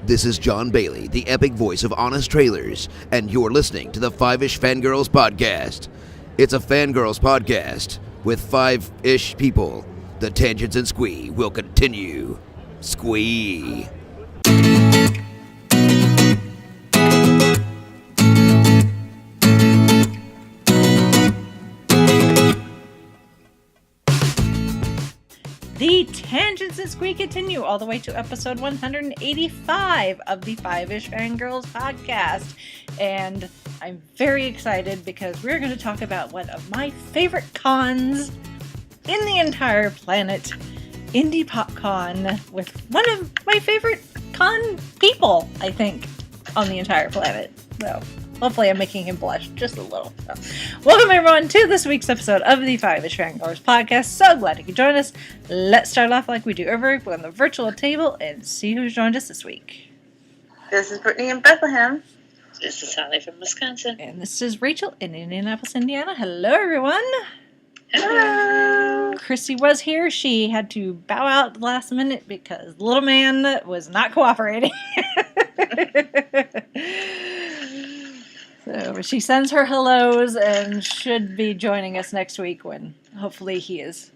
This is John Bailey, the epic voice of Honest Trailers, and you're listening to the Five-ish Fangirls podcast. It's a Fangirls podcast with five-ish people. The tangents and squee will continue. Squee. The tangents and squee continue all the way to episode 185 of the Five-ish Fangirls podcast. And I'm very excited because we're going to talk about one of my favorite cons in the entire planet, Indy Pop Con, with one of my favorite con people, I think, on the entire planet. So hopefully I'm making him blush just a little. So, welcome everyone to this week's episode of the Five-ish Fangirls podcast. So glad you could join us. Let's start off like we do every week on the virtual table and see who's joined us this week. This is Brittany in Bethlehem. This is Sally from Wisconsin. And this is Rachel in Indianapolis, Indiana. Hello everyone. Hello. Chrissy was here. She had to bow out the last minute because little man was not cooperating. So she sends her hellos and should be joining us next week when hopefully he is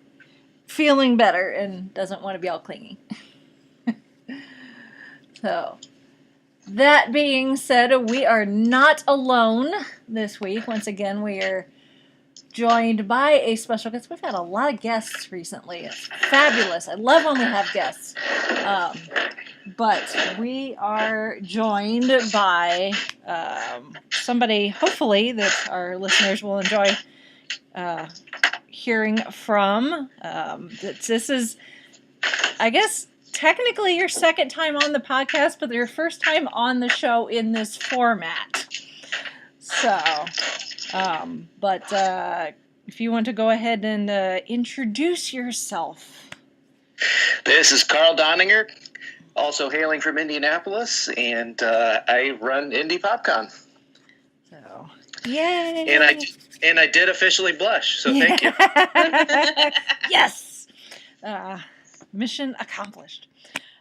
feeling better and doesn't want to be all clingy. So, that being said, we are not alone this week. Once again, we are joined by a special guest. We've had a lot of guests recently. It's fabulous. I love when we have guests. But we are joined by somebody, hopefully, that our listeners will enjoy hearing from. This is, I guess, technically your second time on the podcast, but your first time on the show in this format. So, if you want to go ahead and introduce yourself. This is Carl Doninger, also hailing from Indianapolis, and I run Indy Pop Con. So, yay! And I did officially blush, so thank you. Yes! Mission accomplished.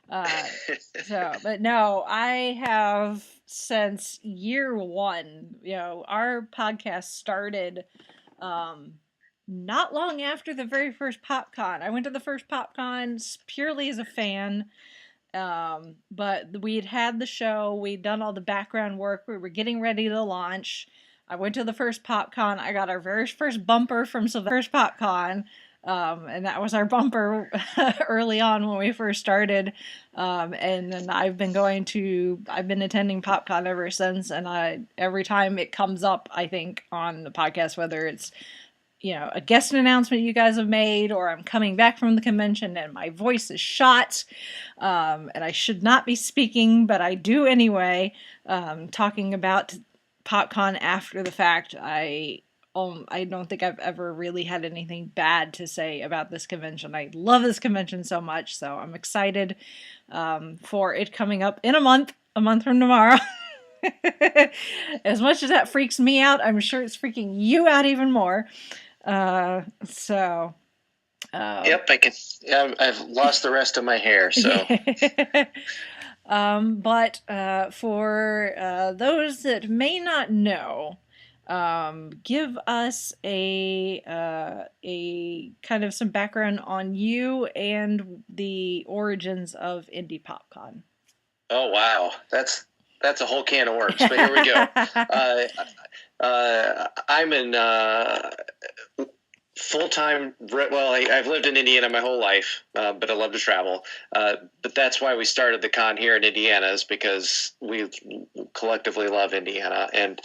But no, I have since year one, our podcast started not long after the very first PopCon. I went to the first PopCon purely as a fan, but we had the show, we'd done all the background work, we were getting ready to launch. I went to the first PopCon, I got our very first bumper from the first PopCon, and that was our bumper early on when we first started, and then I've been attending PopCon ever since, and every time it comes up, I think, on the podcast, whether it's a guest announcement you guys have made, or I'm coming back from the convention and my voice is shot, and I should not be speaking, but I do anyway, talking about PopCon after the fact. I don't think I've ever really had anything bad to say about this convention. I love this convention so much, so I'm excited for it coming up in a month from tomorrow. As much as that freaks me out, I'm sure it's freaking you out even more. Yep, I can. I've lost the rest of my hair, so. But for those that may not know, give us a kind of some background on you and the origins of Indy Pop Con. Oh wow, that's a whole can of worms. But here we go. I'm in full-time. Well, I've lived in Indiana my whole life, but I love to travel. But that's why we started the con here in Indiana, is because we collectively love Indiana. And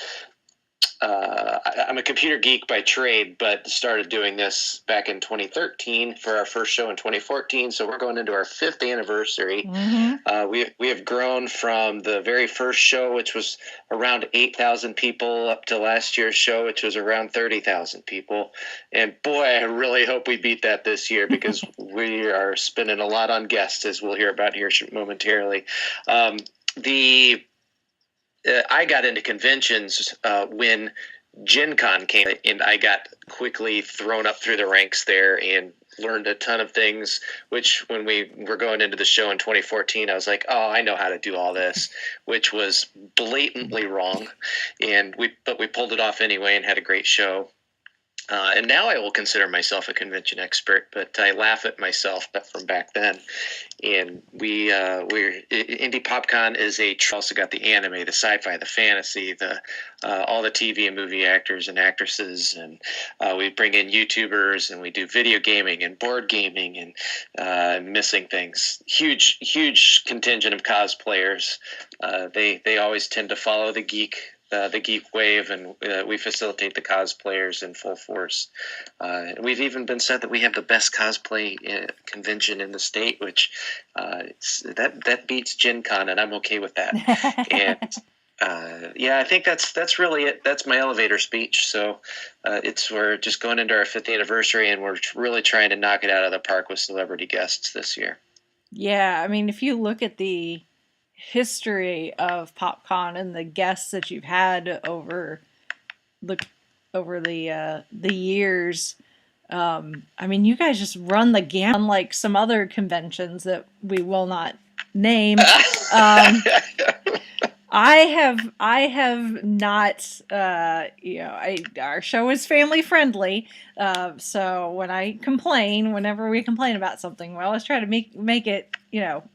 I'm a computer geek by trade, but started doing this back in 2013 for our first show in 2014. So we're going into our 5th anniversary. Mm-hmm. We have grown from the very first show, which was around 8,000 people, up to last year's show, which was around 30,000 people. And boy, I really hope we beat that this year, because we are spending a lot on guests, as we'll hear about here momentarily. I got into conventions when Gen Con came, and I got quickly thrown up through the ranks there and learned a ton of things, which when we were going into the show in 2014, I was like, oh, I know how to do all this, which was blatantly wrong. But we pulled it off anyway and had a great show. And now I will consider myself a convention expert, but I laugh at myself from back then. And we're Indy Pop Con is also got the anime, the sci-fi, the fantasy, all the TV and movie actors and actresses, and we bring in YouTubers, and we do video gaming and board gaming and missing things. Huge contingent of cosplayers. They always tend to follow the geek wave, and we facilitate the cosplayers in full force. We've even been said that we have the best cosplay convention in the state, which that beats Gen Con, and I'm okay with that. And I think that's really it. That's my elevator speech. So we're just going into our 5th anniversary, and we're really trying to knock it out of the park with celebrity guests this year. Yeah, I mean, if you look at the history of PopCon and the guests that you've had over the years, I mean, you guys just run the gamut, unlike some other conventions that we will not name. I have not, our show is family friendly. So whenever we complain about something, we always try to make it,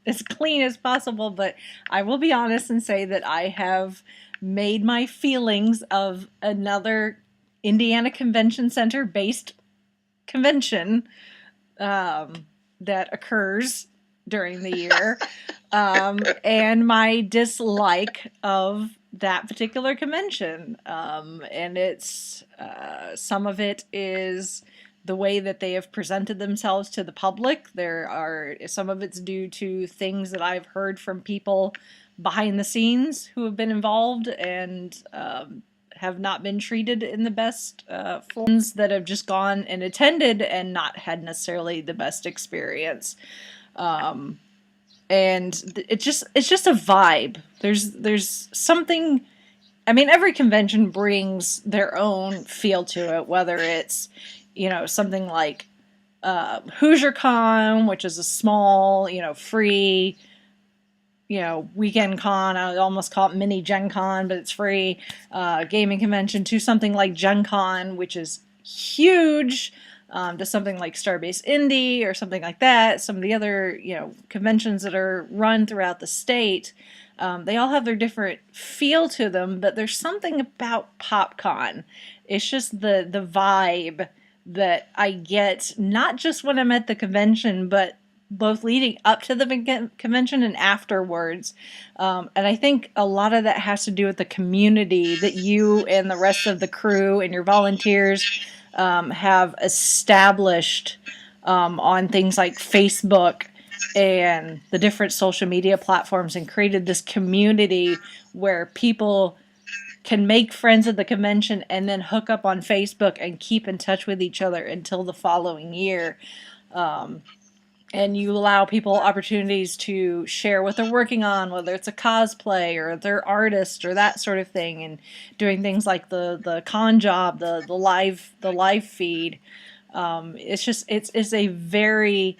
as clean as possible. But I will be honest and say that I have made my feelings of another Indiana Convention Center based convention, that occurs during the year, and my dislike of that particular convention. And it's some of it is the way that they have presented themselves to the public. Some of it's due to things that I've heard from people behind the scenes who have been involved and have not been treated in the best forms, that have just gone and attended and not had necessarily the best experience. And it's just a vibe. There's something. I mean, every convention brings their own feel to it, whether it's, something like Hoosier Con, which is a small, free, weekend con. I would almost call it mini Gen Con, but it's free gaming convention, to something like Gen Con, which is huge, to something like Starbase Indy or something like that. Some of the other, conventions that are run throughout the state, they all have their different feel to them, but there's something about PopCon. It's just the vibe that I get, not just when I'm at the convention, but both leading up to the convention and afterwards. And I think a lot of that has to do with the community that you and the rest of the crew and your volunteers have established on things like Facebook and the different social media platforms, and created this community where people can make friends at the convention and then hook up on Facebook and keep in touch with each other until the following year. And you allow people opportunities to share what they're working on, whether it's a cosplay or their artist or that sort of thing, and doing things like the con job, the live feed. It's a very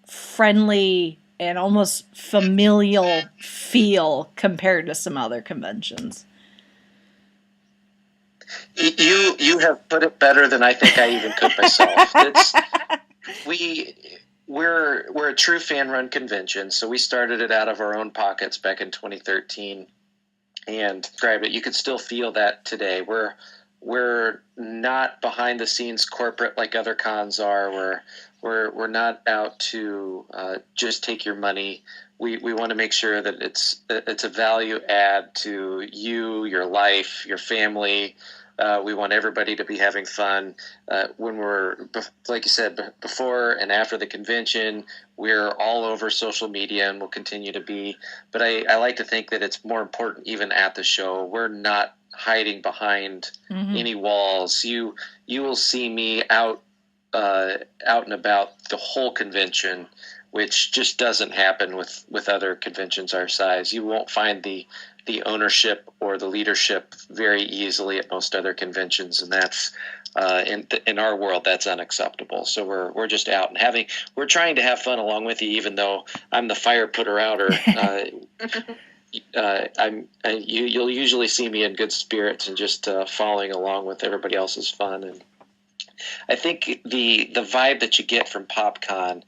friendly and almost familial feel compared to some other conventions. You have put it better than I think I even could myself. We're a true fan-run convention, so we started it out of our own pockets back in 2013, and describe it. You could still feel that today. We're not behind the scenes corporate like other cons are. We're not out to just take your money. We want to make sure that it's a value add to you, your life, your family. We want everybody to be having fun. When we're, like you said, before and after the convention, we're all over social media and will continue to be. But I like to think that it's more important even at the show. We're not hiding behind any walls. You will see me out and about the whole convention, which just doesn't happen with other conventions our size. You won't find the ownership or the leadership very easily at most other conventions, and that's In our world, that's unacceptable. So we're just out and we're trying to have fun along with you, even though I'm the fire putter outer. You'll usually see me in good spirits and just following along with everybody else's fun. And I think the vibe that you get from PopCon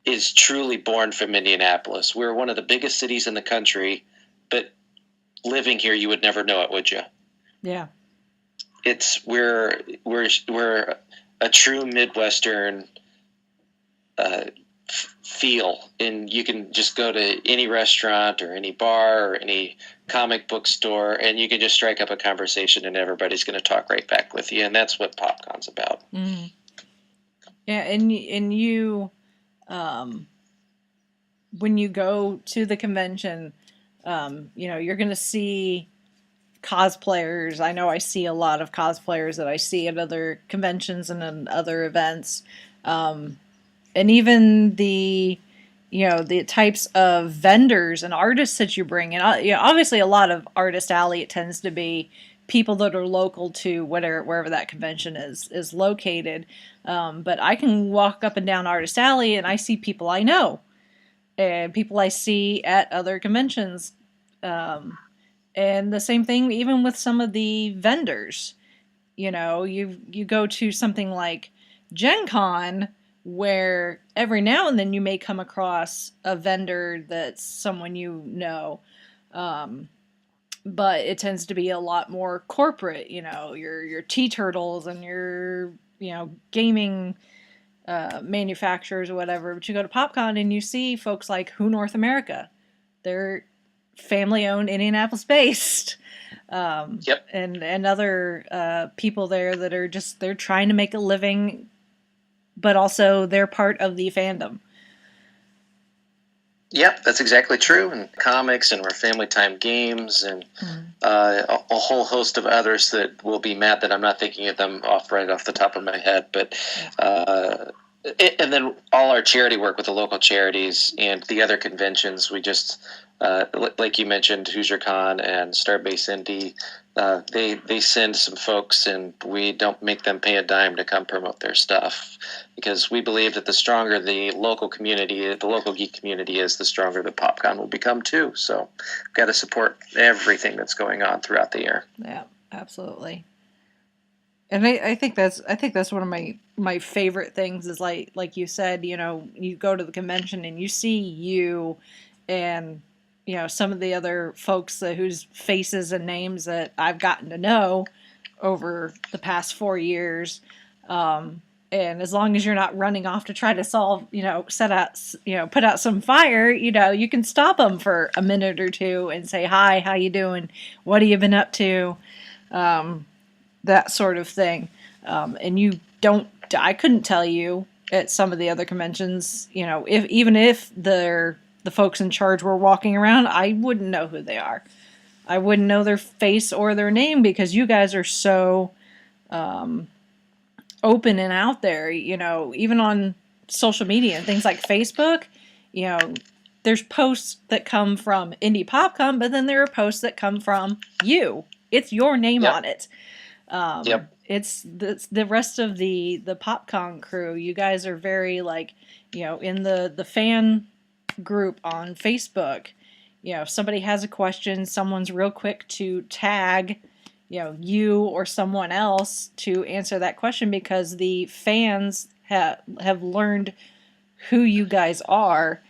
is truly born from Indianapolis. We're one of the biggest cities in the country, but living here, you would never know it, would you? Yeah. We're a true Midwestern feel, and you can just go to any restaurant or any bar or any comic book store, and you can just strike up a conversation, and everybody's going to talk right back with you, and that's what PopCon's about. Mm. Yeah, and you, when you go to the convention, you're going to see cosplayers. I know I see a lot of cosplayers that I see at other conventions and in other events. And even the types of vendors and artists that you bring in. Obviously a lot of Artist Alley, it tends to be people that are local to wherever that convention is located. But I can walk up and down Artist Alley and I see people I know and people I see at other conventions. And the same thing even with some of the vendors. You go to something like Gen Con, where every now and then you may come across a vendor that's someone you know. But it tends to be a lot more corporate, your T-Turtles and your, gaming manufacturers or whatever. But you go to PopCon and you see folks like Who North America. They're family-owned, Indianapolis-based. Yep. And other people there that are they're trying to make a living, but also they're part of the fandom. Yep, that's exactly true. And comics, and we're Family Time Games, and a whole host of others that will be mad that I'm not thinking of them right off the top of my head. But and then all our charity work with the local charities and the other conventions. We just, like you mentioned, Hoosier Con and Starbase Indy, they send some folks, and we don't make them pay a dime to come promote their stuff, because we believe that the stronger the local community, the local geek community is, the stronger the PopCon will become too. So we've got to support everything that's going on throughout the year. Yeah, absolutely. And I think that's one of my favorite things is like you said, you go to the convention and you see you and some of the other folks whose faces and names that I've gotten to know over the past 4 years. And as long as you're not running off to try to put out some fire, you can stop them for a minute or two and say, hi, how you doing? What have you been up to? That sort of thing. And I couldn't tell you at some of the other conventions, if the folks in charge were walking around, I wouldn't know who they are. I wouldn't know their face or their name, because you guys are so open and out there, even on social media and things like Facebook, there's posts that come from Indy Pop Con, but then there are posts that come from you. It's your name on it. Yep. It's the rest of the PopCon crew. You guys are very in the fan group on Facebook. If somebody has a question, someone's real quick to tag, you or someone else to answer that question, because the fans have learned who you guys are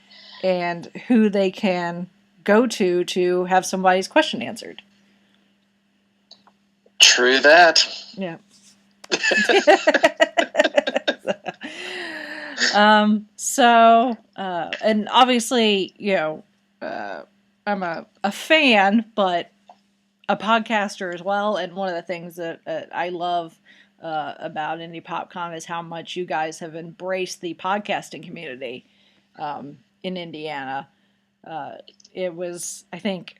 and who they can go to have somebody's question answered. True that. Yeah. And obviously, I'm a fan, but a podcaster as well. And one of the things that I love about Indy Pop Con is how much you guys have embraced the podcasting community in Indiana. It was, I think,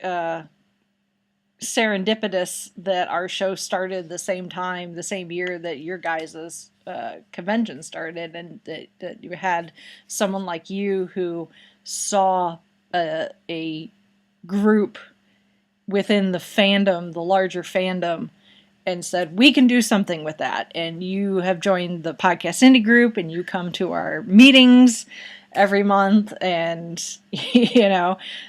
serendipitous that our show started the same year that your guys' convention started, and that you had someone like you who saw a group within the fandom, the larger fandom, and said, we can do something with that. And you have joined the Podcast Indie group, and you come to our meetings every month, and,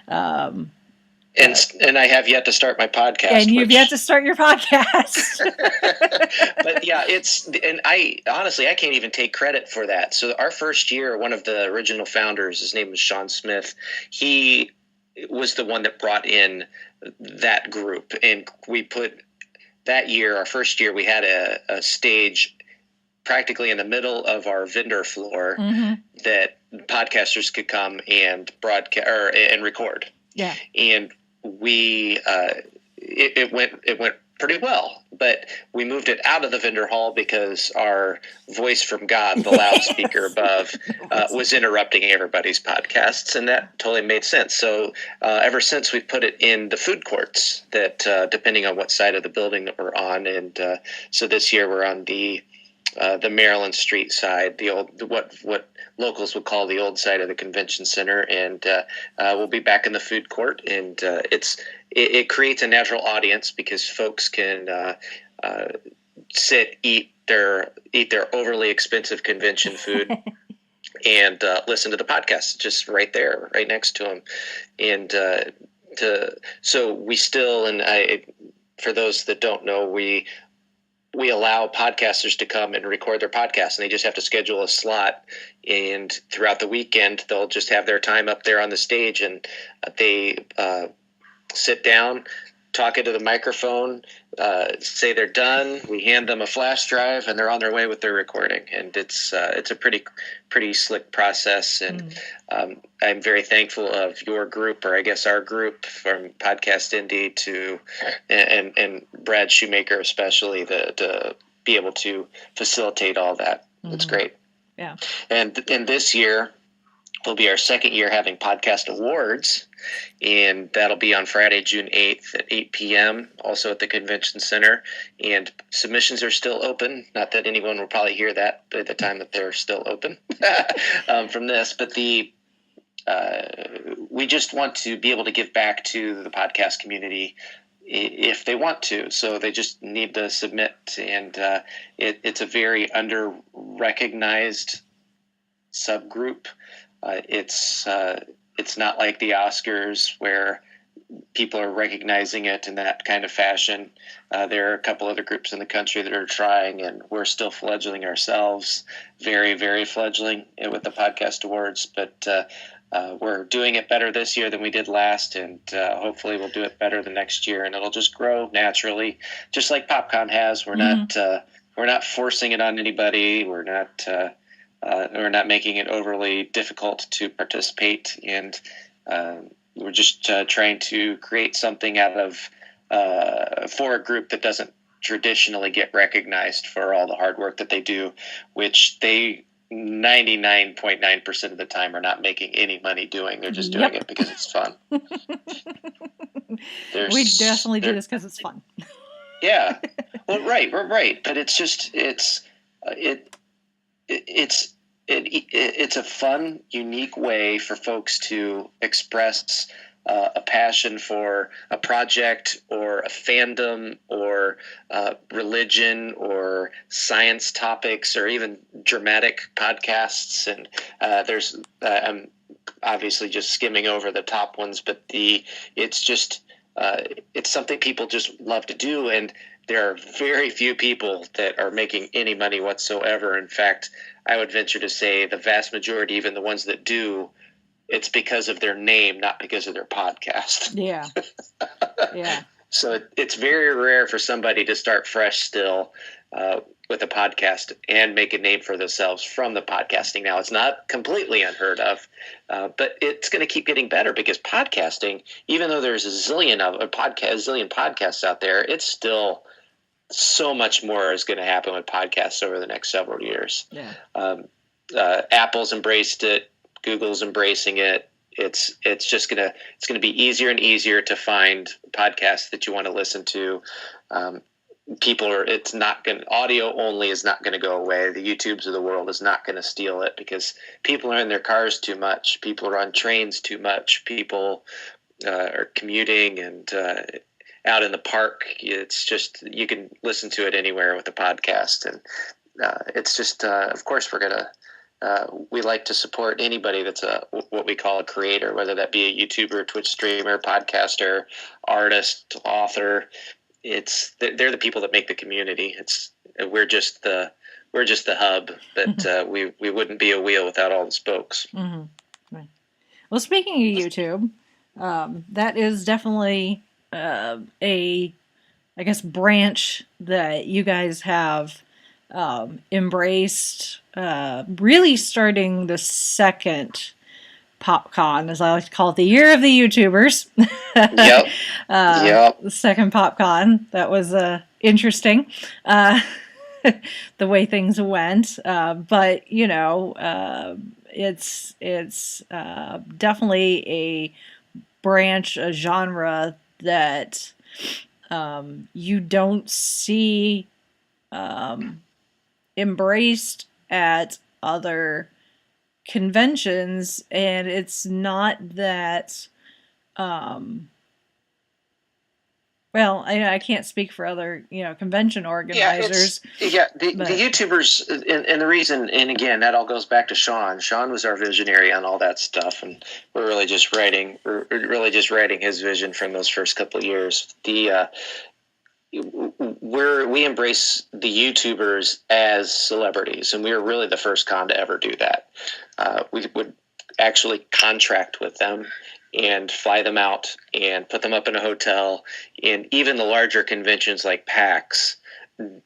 and I have yet to start my podcast. And you've yet to start your podcast. But yeah, I honestly, I can't even take credit for that. So our first year, one of the original founders, his name was Sean Smith. He was the one that brought in that group. And we put that year, our first year, we had a stage practically in the middle of our vendor floor that podcasters could come and broadcast and record. Yeah. And we it went pretty well, but we moved it out of the vendor hall because our voice from God, the loudspeaker above, was interrupting everybody's podcasts, and that totally made sense. So ever since, we've put it in the food courts that depending on what side of the building that we're on, and so this year we're on the Maryland Street side, the old what locals would call the old side of the convention center, and we'll be back in the food court, and it creates a natural audience because folks can eat their overly expensive convention food and listen to the podcast just right there, right next to them, and so we still, and for those that don't know, we allow podcasters to come and record their podcast, and they just have to schedule a slot. And throughout the weekend, they'll just have their time up there on the stage, and they sit down, talk into the microphone, say they're done. We hand them a flash drive, and they're on their way with their recording. And it's a pretty slick process. And I'm very thankful of your group, or I guess our group from Podcast Indie, and Brad Shoemaker especially, to be able to facilitate all that. It's great. Yeah. And this year will be our second year having podcast awards, and that'll be on Friday, June 8th at 8 p.m., also at the Convention Center. And submissions are still open. Not that anyone will probably hear that by the time that they're still open from this, but we just want to be able to give back to the podcast community if they want to. So they just need to submit, and it's a very under-recognized subgroup. It's not like the Oscars where people are recognizing it in that kind of fashion. There are a couple other groups in the country that are trying, and we're still fledgling ourselves, very, very fledgling with the podcast awards. But we're doing it better this year than we did last, and hopefully we'll do it better the next year, and it'll just grow naturally, just like PopCon has. We're not forcing it on anybody. We're not making it overly difficult to participate, and we're just trying to create something out of for a group that doesn't traditionally get recognized for all the hard work that they do, which they 99.9% of the time are not making any money doing. They're just doing it because it's fun. We definitely do this because it's fun. Yeah. Well, right. But it's just it's a fun, unique way for folks to express a passion for a project or a fandom or religion or science topics or even dramatic podcasts. And I'm obviously just skimming over the top ones, but it's something people just love to do. And there are very few people that are making any money whatsoever. In fact, I would venture to say the vast majority, even the ones that do, it's because of their name, not because of their podcast. Yeah. Yeah. So it's very rare for somebody to start fresh still with a podcast and make a name for themselves from the podcasting. Now, it's not completely unheard of, but it's going to keep getting better because podcasting, even though there's a zillion podcasts out there, it's still so much more is going to happen with podcasts over the next several years. Yeah. Apple's embraced it. Google's embracing it. It's going to be easier and easier to find podcasts that you want to listen to. Audio only is not going to go away. The YouTubes of the world is not going to steal it because people are in their cars too much. People are on trains too much. People are commuting, and out in the park. It's just, you can listen to it anywhere with a podcast. And it's just, of course, we like to support anybody that's what we call a creator, whether that be a YouTuber, Twitch streamer, podcaster, artist, author. They're the people that make the community. We're just the hub, but we wouldn't be a wheel without all the spokes. Mm-hmm. Right. Well, speaking of YouTube, that is definitely a branch that you guys have embraced, really starting the second PopCon, as I like to call it, the year of the YouTubers. Yep. The second PopCon. That was interesting, the way things went. But it's definitely a branch, a genre that you don't see embraced at other conventions, and it's not that I can't speak for other convention organizers. The YouTubers, and the reason, and again, that all goes back to Sean. Sean was our visionary on all that stuff, and we're really just writing his vision from those first couple of years. We embrace the YouTubers as celebrities, and we were really the first con to ever do that. We would actually contract with them and fly them out and put them up in a hotel. And even the larger conventions like PAX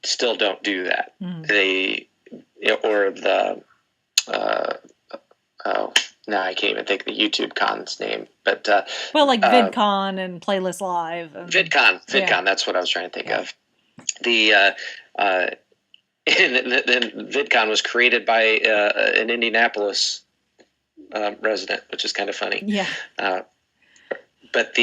still don't do that. Now I can't even think of the YouTube con's name, but like VidCon and Playlist Live. And, VidCon, that's what I was trying to think of. And VidCon was created by an Indianapolis resident, which is kind of funny. Yeah. But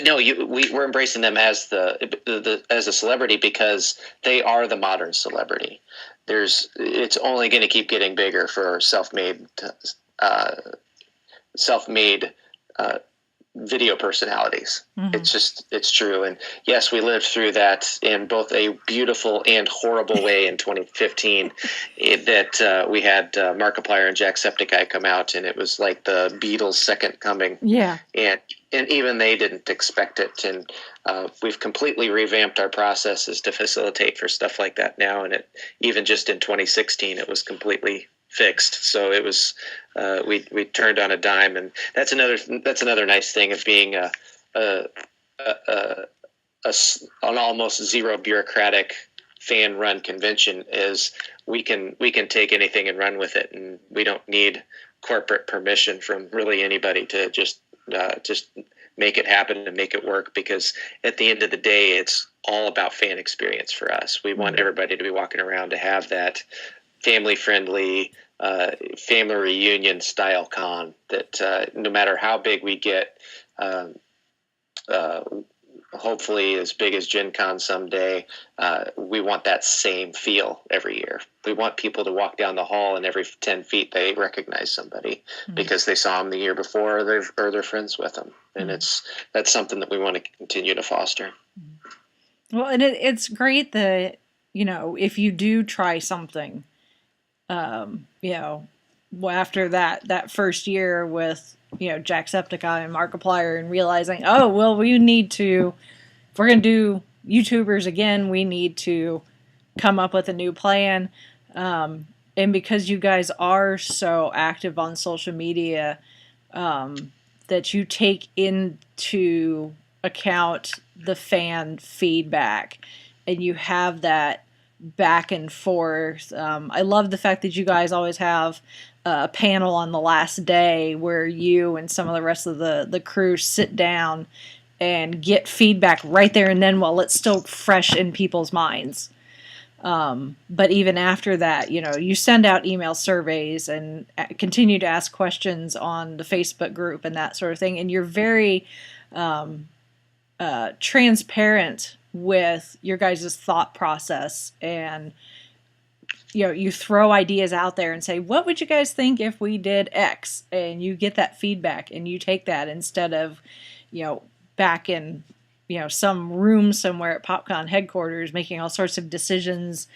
no, we're embracing them as as a celebrity because they are the modern celebrity. It's only going to keep getting bigger for self-made video personalities. It's true. And yes, we lived through that in both a beautiful and horrible way in 2015 that we had Markiplier and Jacksepticeye come out, and it was like the Beatles' second coming. Yeah. And even they didn't expect it. And we've completely revamped our processes to facilitate for stuff like that now. And even just in 2016, it was completely fixed. So it was we turned on a dime, and that's another nice thing of being an almost zero bureaucratic fan run convention is we can take anything and run with it, and we don't need corporate permission from really anybody to just make it happen and make it work, because at the end of the day, it's all about fan experience for us. We want everybody to be walking around to have that family-friendly, family reunion style con that no matter how big we get, hopefully as big as Gen Con someday, we want that same feel every year. We want people to walk down the hall and every 10 feet they recognize somebody because they saw them the year before or they're friends with them. And that's something that we want to continue to foster. Well, and it's great that, if you do try something, after that first year with, Jacksepticeye and Markiplier, and realizing, oh, well, we need to, if we're going to do YouTubers again, we need to come up with a new plan. And because you guys are so active on social media, that you take into account the fan feedback, and you have that back and forth. I love the fact that you guys always have a panel on the last day where you and some of the rest of the crew sit down and get feedback right there and then while it's still fresh in people's minds. But even after that, you send out email surveys and continue to ask questions on the Facebook group and that sort of thing. And you're very transparent with your guys' thought process, and you throw ideas out there and say, what would you guys think if we did X? And you get that feedback and you take that instead of back in, some room somewhere at PopCon headquarters, making all sorts of decisions,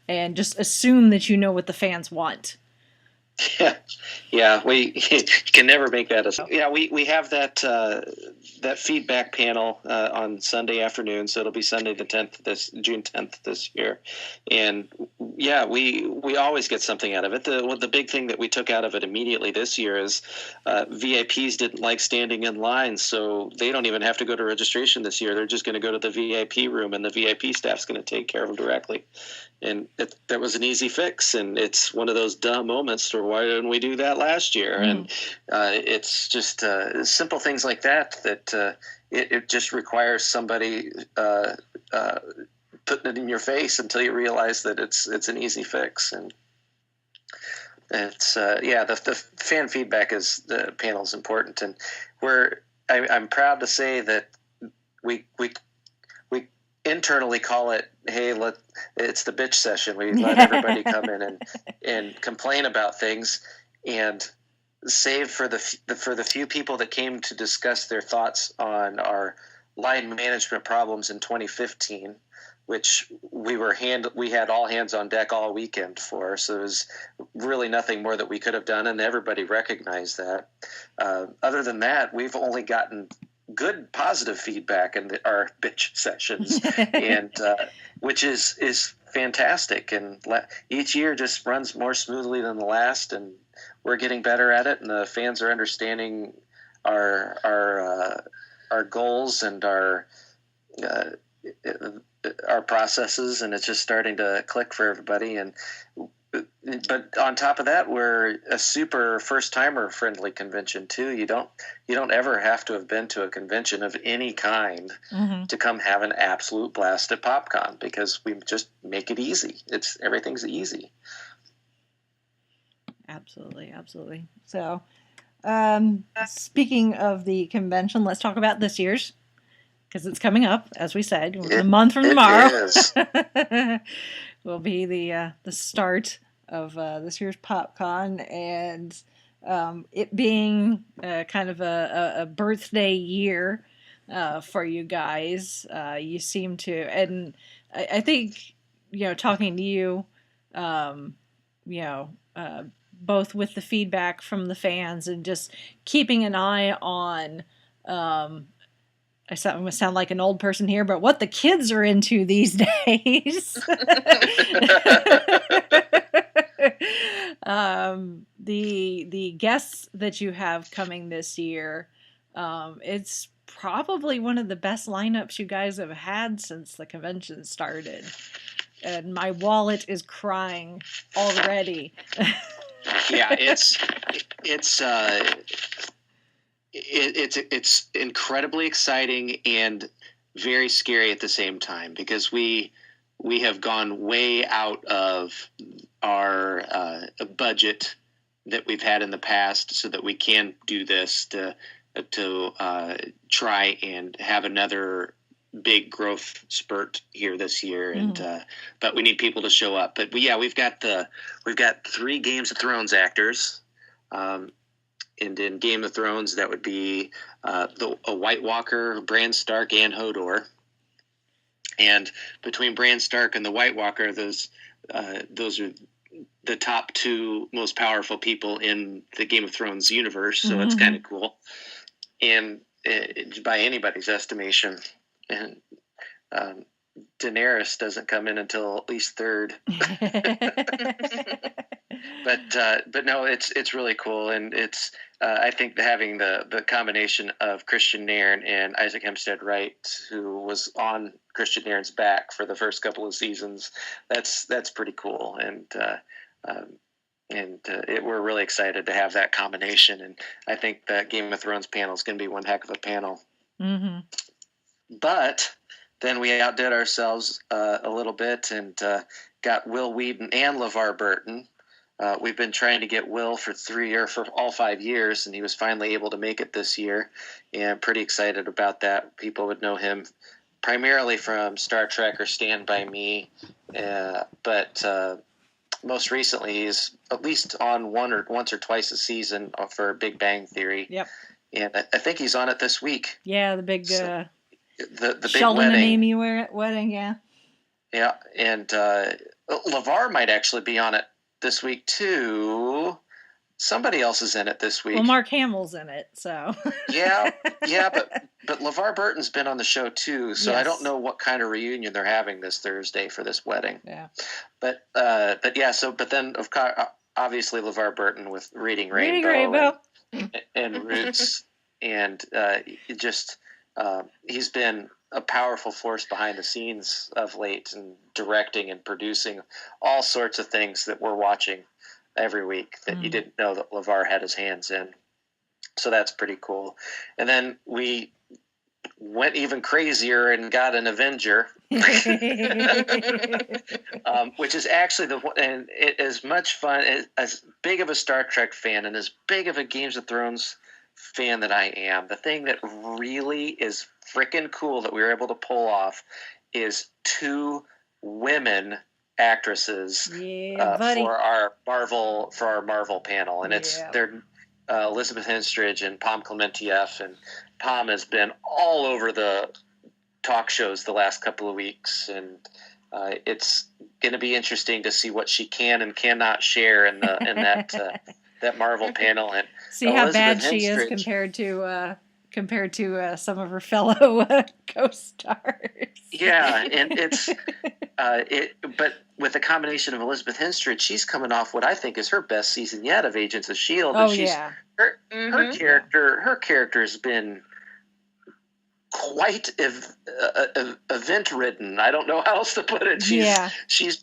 and just assume that you know what the fans want. Yeah, we can never make that. We have that feedback panel on Sunday afternoon, so it'll be Sunday the June 10th this year, and we always get something out of it. The big thing that we took out of it immediately this year is VIPs didn't like standing in line, so they don't even have to go to registration this year. They're just going to go to the VIP room, and the VIP staff's going to take care of them directly. And that was an easy fix, and it's one of those dumb moments where why didn't we do that last year? And it's just simple things like that it just requires somebody putting it in your face until you realize that it's an easy fix. And it's the fan feedback the panel is important, and I'm proud to say that we internally call it, hey, it's the bitch session. We let everybody come in and complain about things, and save for the few people that came to discuss their thoughts on our line management problems in 2015, which we had all hands on deck all weekend for. So it was really nothing more that we could have done, and everybody recognized that. Other than that, we've only gotten good positive feedback in our bitch sessions, and which is fantastic. And each year just runs more smoothly than the last, and we're getting better at it. And the fans are understanding our goals and our processes, and it's just starting to click for everybody. But on top of that, we're a super first-timer friendly convention too. You don't ever have to have been to a convention of any kind to come have an absolute blast at PopCon, because we just make it easy. Everything's easy. Absolutely. So, speaking of the convention, let's talk about this year's, because it's coming up, as we said, a month from tomorrow. Will be the start of this year's PopCon, and it being kind of a birthday year for you guys. You seem to, and I think, talking to you, both with the feedback from the fans and just keeping an eye on, I'm going to sound like an old person here, but what the kids are into these days. The guests that you have coming this year, it's probably one of the best lineups you guys have had since the convention started. And my wallet is crying already. Yeah, it's incredibly exciting and very scary at the same time, because we have gone way out of our budget that we've had in the past, so that we can do this to try and have another big growth spurt here this year. And but we need people to show up. But we've got 3 Games of Thrones actors. And in Game of Thrones, that would be a White Walker, Bran Stark, and Hodor. And between Bran Stark and the White Walker, those are the top 2 most powerful people in the Game of Thrones universe. So it's kind of cool. And by anybody's estimation, and Daenerys doesn't come in until at least 3rd. But no, it's really cool, and it's I think having the combination of Christian Nairn and Isaac Hempstead Wright, who was on Christian Nairn's back for the first couple of seasons, that's pretty cool, and we're really excited to have that combination, and I think that Game of Thrones panel is going to be one heck of a panel. But then we outdid ourselves a little bit and got Will Wheaton and LeVar Burton. We've been trying to get Will for all 5 years, and he was finally able to make it this year. And I'm pretty excited about that. People would know him primarily from Star Trek or Stand By Me, but most recently he's at least on once or twice a season for Big Bang Theory. Yep. and I think he's on it this week. Yeah, the big So, the big Sheldon wedding. and Amy wedding, yeah. Yeah, and LeVar might actually be on it this week too. Somebody else is in it this week. Well, Mark Hamill's in it, so. yeah, but LeVar Burton's been on the show too, so Yes. I don't know what kind of reunion they're having this Thursday for this wedding. Yeah. But yeah, but then of course, obviously LeVar Burton with Reading Rainbow. and Roots, and he's been a powerful force behind the scenes of late, and directing and producing all sorts of things that we're watching every week that you didn't know that LeVar had his hands in. So that's pretty cool. And then we went even crazier and got an Avenger, which is actually and it is much fun. As big of a Star Trek fan and as big of a Games of Thrones fan that I am, the thing that really is freaking cool that we were able to pull off is 2 women actresses for our Marvel panel, and they're Elizabeth Henstridge and Pom Clementieff, and Pom has been all over the talk shows the last couple of weeks, and it's going to be interesting to see what she can and cannot share in that Marvel panel, and see how bad she is compared to some of her fellow co-stars. Yeah, and it's but with the combination of Elizabeth Henstridge, she's coming off what I think is her best season yet of Agents of S.H.I.E.L.D. Oh, yeah. Her character has been quite event ridden. I don't know how else to put it. She's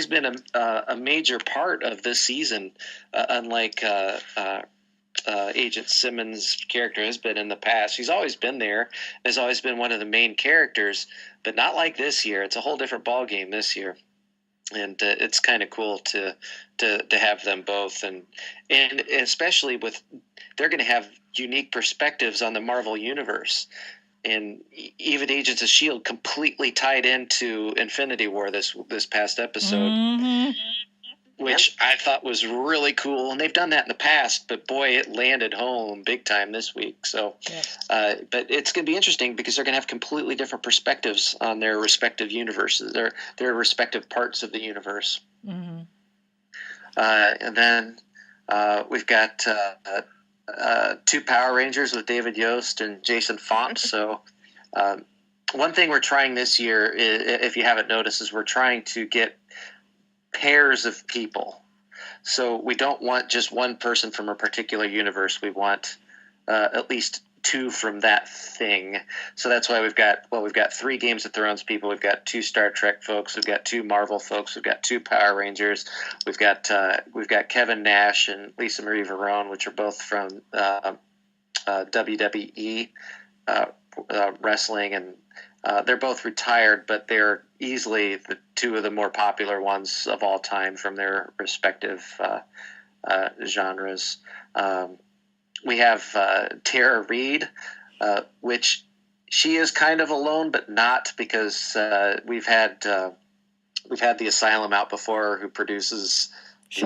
been a major part of this season, unlike Agent Simmons' character has been in the past. She's always been there, has always been one of the main characters, but not like this year. It's a whole different ball game this year, and it's kind of cool to have them both, and especially with they're going to have unique perspectives on the Marvel universe. And even Agents of S.H.I.E.L.D. completely tied into Infinity War this past episode, which I thought was really cool. And they've done that in the past, but boy, it landed home big time this week. So, but it's going to be interesting because they're going to have completely different perspectives on their respective universes, their respective parts of the universe. Mm-hmm. And then we've got 2 Power Rangers with David Yost and Jason Font. So one thing we're trying this year, if you haven't noticed, is we're trying to get pairs of people. So we don't want just one person from a particular universe. We want at least 2 from that thing. So that's why we've got 3 Games of Thrones people. We've got 2 Star Trek folks. We've got 2 Marvel folks. We've got 2 Power Rangers. We've got Kevin Nash and Lisa Marie Verone, which are both from WWE wrestling, and they're both retired, but they're easily the 2 of the more popular ones of all time from their respective genres. We have Tara Reid, which she is kind of alone, but not, because we've had the Asylum out before, who produces the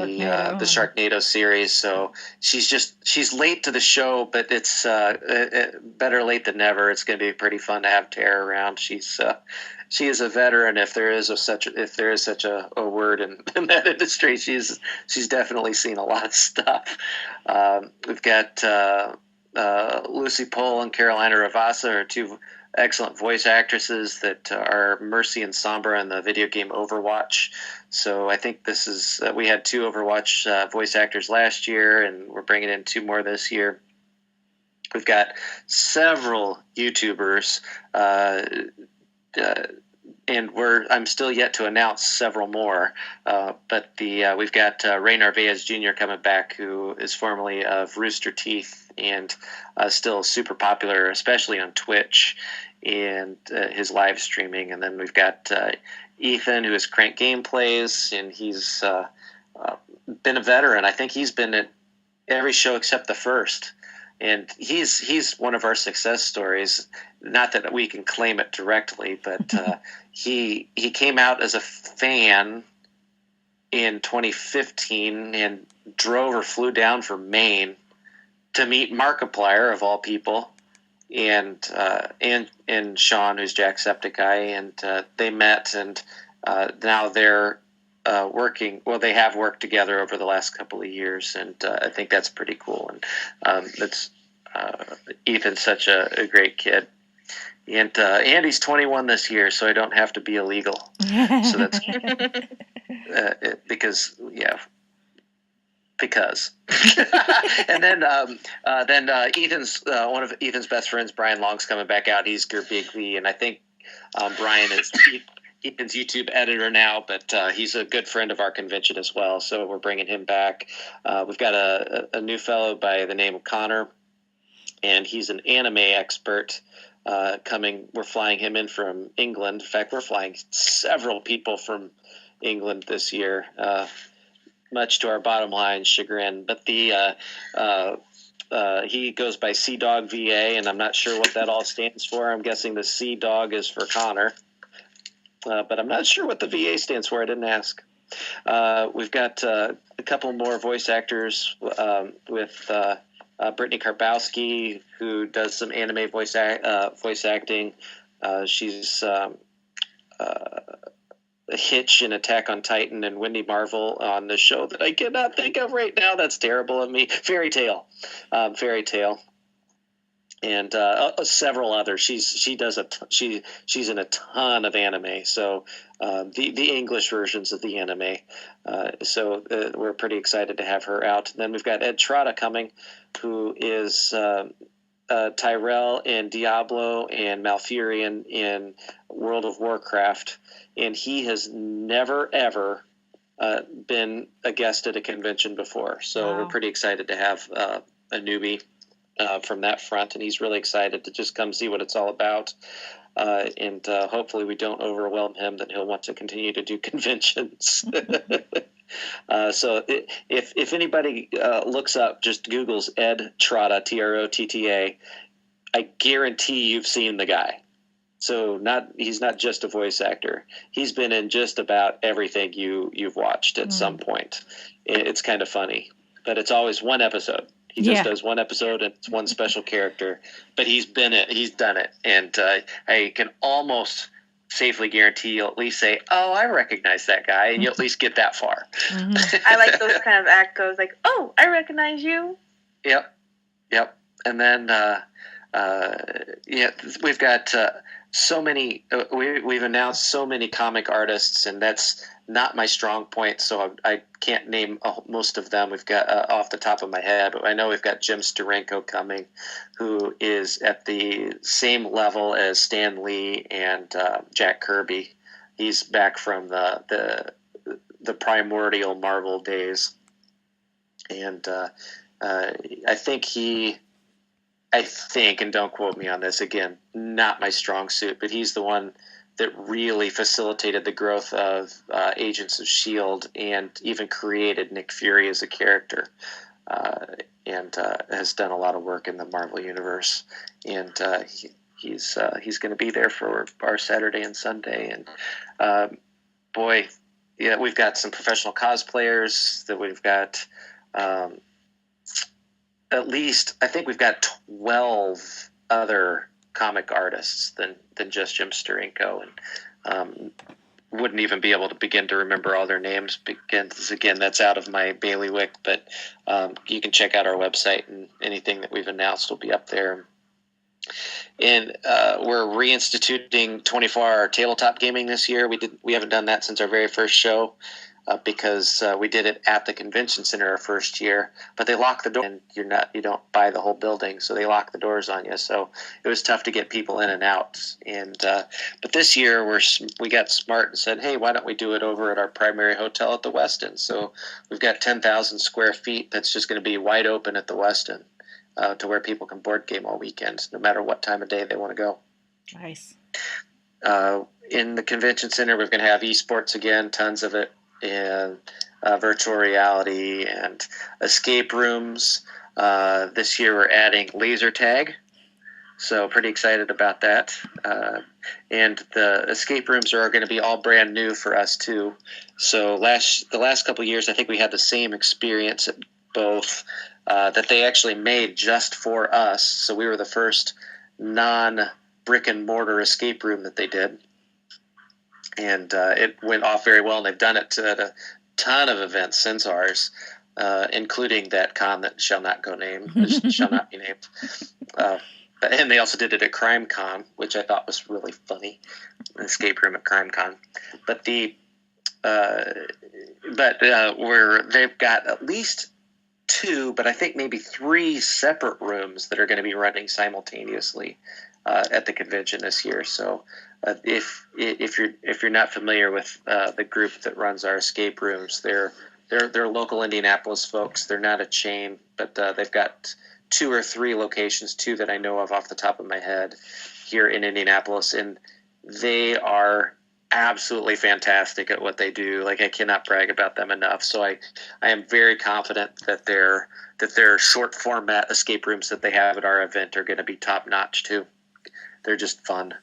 Sharknado series. So she's late to the show, but it's better late than never. It's going to be pretty fun to have Tara around. She is a veteran, if there is such a word in that industry. She's definitely seen a lot of stuff. We've got Lucy Pohl and Carolina Ravassa are 2 excellent voice actresses that are Mercy and Sombra in the video game Overwatch. So I think this is we had 2 Overwatch voice actors last year, and we're bringing in 2 more this year. We've got several YouTubers, and I'm still yet to announce several more. But we've got Ray Narvaez Jr. coming back, who is formerly of Rooster Teeth and still super popular, especially on Twitch and his live streaming. And then we've got Ethan, who is Crank Gameplays, and he's been a veteran. I think he's been at every show except the first. And he's one of our success stories. Not that we can claim it directly, but he came out as a fan in 2015 and drove or flew down from Maine to meet Markiplier of all people, and Sean, who's Jacksepticeye, and they met, and now they're working. Well, they have worked together over the last couple of years, and I think that's pretty cool. And Ethan's such a great kid. And Andy's 21 this year, so I don't have to be illegal. So that's because. And then Ethan's one of Ethan's best friends, Brian Long's coming back out. He's Gerbigli, and I think Brian is Ethan's YouTube editor now, but he's a good friend of our convention as well. So we're bringing him back. We've got a new fellow by the name of Connor, and he's an anime expert. We're flying him in from England. In fact, we're flying several people from England this year, much to our bottom line chagrin. But he goes by Sea Dog VA, and I'm not sure what that all stands for. I'm guessing the Sea Dog is for Connor, but I'm not sure what the VA stands for. I didn't ask. We've got a couple more voice actors with Brittany Karbowski, who does some anime voice acting. She's Hitch in Attack on Titan, and Wendy Marvel on the show that I cannot think of right now. That's terrible of me. Fairy Tale, and several others. She's in a ton of anime. So the English versions of the anime. So we're pretty excited to have her out. And then we've got Ed Trotta coming, who is Tyrell in Diablo and Malfurion in World of Warcraft, and he has never ever been a guest at a convention before. So We're pretty excited to have a newbie from that front, and he's really excited to just come see what it's all about. And hopefully we don't overwhelm him, that he'll want to continue to do conventions. So if anybody looks up, just Googles Ed Trotta, Trotta, I guarantee you've seen the guy. So he's not just a voice actor. He's been in just about everything you've watched at some point. It's kind of funny, but it's always one episode. He just does one episode, and it's one special character. But he's done it, and I can almost safely guarantee you'll at least say, "Oh, I recognize that guy," and you'll at least get that far. I like those kind of actos, like, "Oh, I recognize you." Yep. And then we've got so many. We've announced so many comic artists, and that's not my strong point, so I can't name most of them. We've got off the top of my head, but I know we've got Jim Steranko coming, who is at the same level as Stan Lee and Jack Kirby. He's back from the primordial Marvel days, and I think, and don't quote me on this, again, not my strong suit, but he's the one that really facilitated the growth of Agents of S.H.I.E.L.D. and even created Nick Fury as a character, and has done a lot of work in the Marvel Universe. And he's going to be there for our Saturday and Sunday. And we've got some professional cosplayers that we've got. At least, I think we've got 12 other comic artists than just Jim Steranko, and wouldn't even be able to begin to remember all their names, because again, that's out of my bailiwick. But you can check out our website, and anything that we've announced will be up there. And we're reinstituting 24-hour tabletop gaming this year. We haven't done that since our very first show. Because we did it at the convention center our first year, but they lock the door, and you don't buy the whole building, so they lock the doors on you. So it was tough to get people in and out. And but this year we got smart and said, hey, why don't we do it over at our primary hotel at the Westin? So we've got 10,000 square feet that's just going to be wide open at the Westin, to where people can board game all weekend, no matter what time of day they want to go. Nice. In the convention center, we're going to have esports again, tons of it. And virtual reality and escape rooms. This year we're adding laser tag, so pretty excited about that. And the escape rooms are going to be all brand new for us too. So the last couple of years, I think we had the same experience at both that they actually made just for us. So we were the first non-brick and mortar escape room that they did. And it went off very well, and they've done it at a ton of events since ours, including that con that shall not be named. And they also did it at Crime Con, which I thought was really funny, an escape room at Crime Con. But they've got at least 2, but I think maybe 3 separate rooms that are going to be running simultaneously at the convention this year. So if you're not familiar with the group that runs our escape rooms, they're local Indianapolis folks. They're not a chain, but they've got 2 or 3 locations, 2 that I know of off the top of my head here in Indianapolis, and they are absolutely fantastic at what they do. Like, I cannot brag about them enough. So I am very confident that their short format escape rooms that they have at our event are going to be top notch too. They're just fun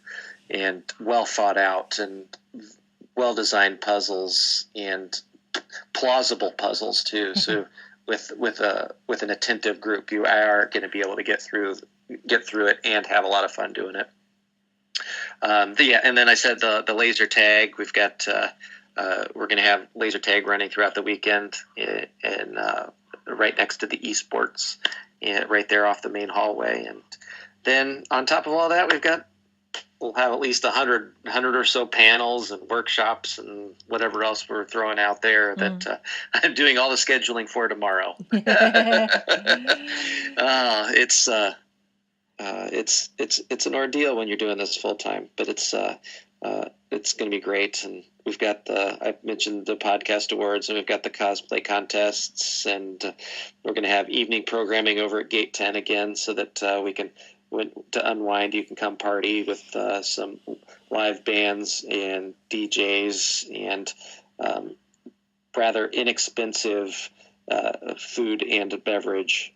and well thought out and well designed puzzles and plausible puzzles too. So with an attentive group, you are going to be able to get through it and have a lot of fun doing it. And then I said the laser tag. We've got we're going to have laser tag running throughout the weekend, and right next to the esports, right there off the main hallway. And then on top of all that, we'll have at least 100 or so panels and workshops and whatever else we're throwing out there that I'm doing all the scheduling for tomorrow. It's an ordeal when you're doing this full time, but it's going to be great. And we've got I've mentioned the podcast awards, and we've got the cosplay contests, and we're going to have evening programming over at Gate 10 again, so that to unwind, you can come party with some live bands and DJs and rather inexpensive food and beverage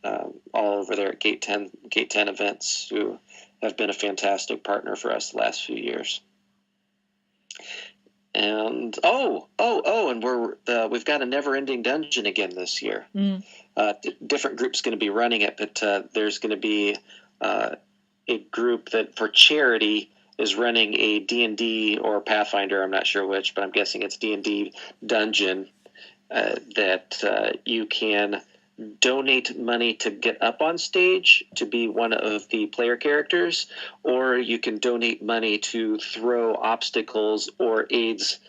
all over there at Gate 10 events, who have been a fantastic partner for us the last few years. And and we've got a never-ending dungeon again this year. Different groups going to be running it, but there's going to be a group that for charity is running a D&D or Pathfinder, I'm not sure which, but I'm guessing it's D&D dungeon that you can donate money to get up on stage to be one of the player characters, or you can donate money to throw obstacles or aids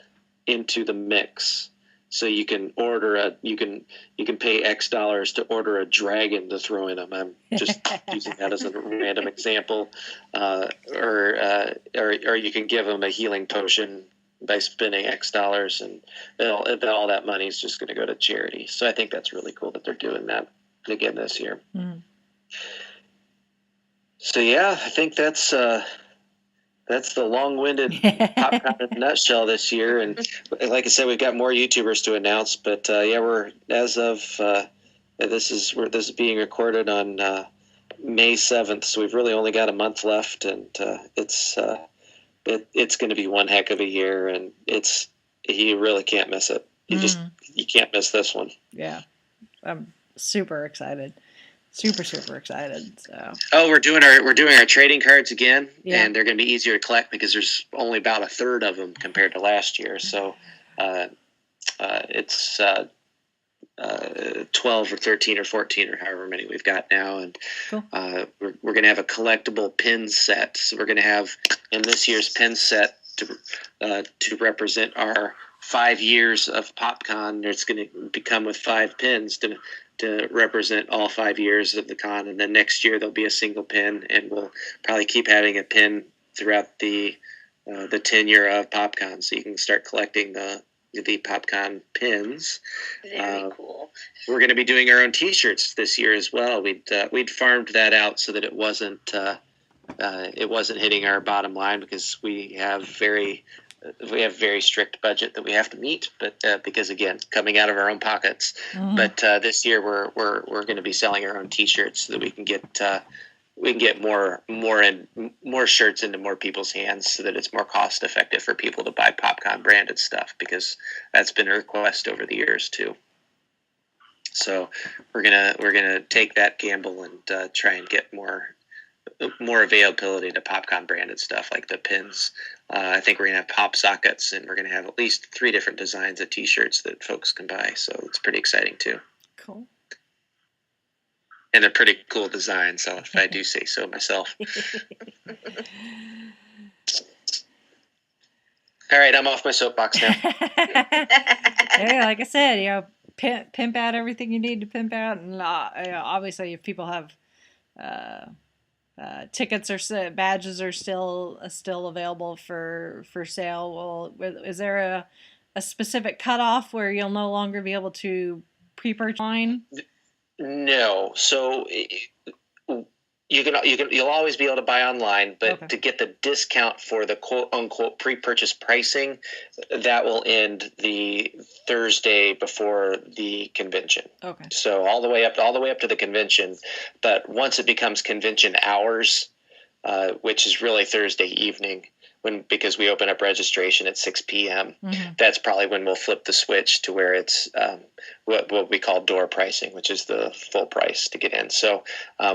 into the mix. So you can you can pay X dollars to order a dragon to throw in them. I'm just using that as a random example, or you can give them a healing potion by spending X dollars, and all that money is just going to go to charity. So I think that's really cool that they're doing that again this year. So yeah, I think that's the long-winded PopCon in a nutshell this year. And like I said, we've got more YouTubers to announce, but we're as of this is being recorded on May 7th, so we've really only got a month left, and it's going to be one heck of a year, and you really can't miss it. You can't miss this one. Yeah, I'm super excited. Super excited. So. Oh, we're doing our trading cards again, and they're going to be easier to collect because there's only about a third of them compared to last year. So it's 12 or 13 or 14 or however many we've got now, and cool. We're going to have a collectible pin set. So we're going to have in this year's pin set to represent our 5 years of PopCon. It's going to come with 5 pins to represent all 5 years of the con, and then next year there'll be a single pin, and we'll probably keep having a pin throughout the tenure of PopCon, so you can start collecting the PopCon pins. Very cool. We're going to be doing our own T-shirts this year as well. We'd farmed that out so that it wasn't hitting our bottom line, because we have very strict budget that we have to meet, but because again, coming out of our own pockets. But this year we're going to be selling our own T-shirts so that we can get more shirts into more people's hands, so that it's more cost effective for people to buy PopCon branded stuff, because that's been a request over the years too. So we're gonna take that gamble and try and get more availability to PopCon branded stuff like the pins. I think we're gonna have pop sockets, and we're gonna have at least 3 different designs of T-shirts that folks can buy. So it's pretty exciting too. Cool. And they're pretty cool designs, so if I do say so myself. All right, I'm off my soapbox now. Hey, like I said, pimp out everything you need to pimp out, and obviously, if people have tickets or badges are still available for sale, well, is there a specific cutoff where you'll no longer be able to pre-purchase online? No, so you'll always be able to buy online, but Okay. to get the discount for the quote unquote pre-purchase pricing, that will end the Thursday before the convention. Okay. So all the way up to the convention, but once it becomes convention hours, which is really Thursday evening, because we open up registration at 6 p.m. Mm-hmm. That's probably when we'll flip the switch to where it's what we call door pricing, which is the full price to get in. So